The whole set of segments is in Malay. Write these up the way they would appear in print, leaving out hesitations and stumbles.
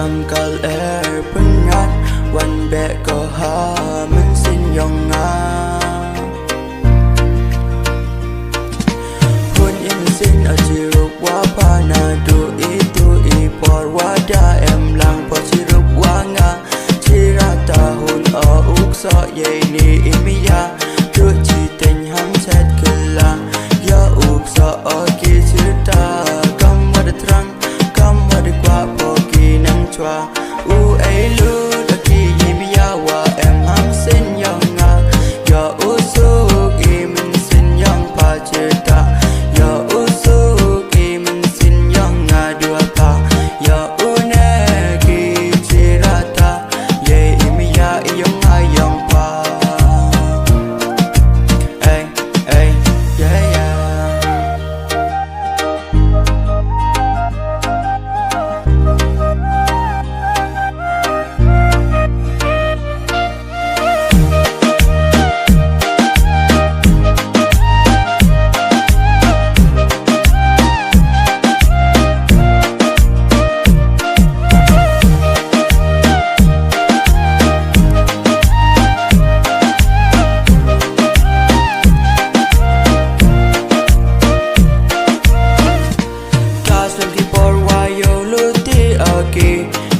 tanggal pengat wan be ko ha men sin yong nga hun in sin a chirup wa pa na du i por wa da em lang po chirup wa nga chirata hun o uk so ye ni imiya tu chi ten ham set kala ya uk so o ki chirta kam wa de trang kam wa de kwa po ki nang chwa u ai lu da ki imiya wa em ham sin yang nga ya u su ki min sin yang pa chirta ya u su ki min sin yang nga dua pa ya u ne ki chirata ye imiya yang nga yang pa ay yeah yeah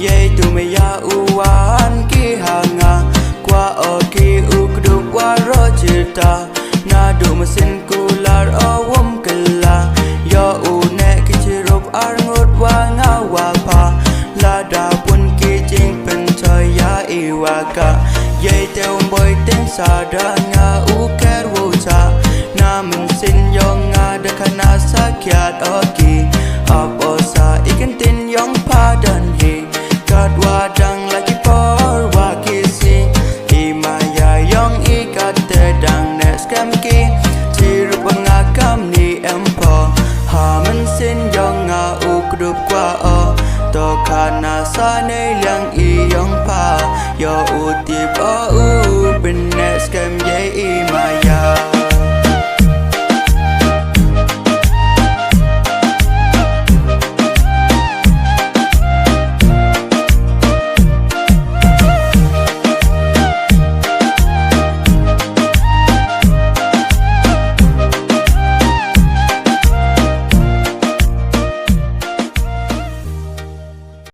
ye tu me ya uwan ki hanga kwa o ki ukduk wa ro chita na du mesin kular awam kala ya u ne ki chirup ar ngut wa nga wa pa la da pun ki jing pen choy ya i wa ka ye te boy ten sa da nga u ker wo cha na men sin yong nga de kana sa kyat o ki ap o sa ikin tin yong pa dan he kat wadang lagi por wakisi imaya yang ikat tedang nes kamki ciru pengakam ni empo hamen sin yang ngau kudup kwa o to kana sa nei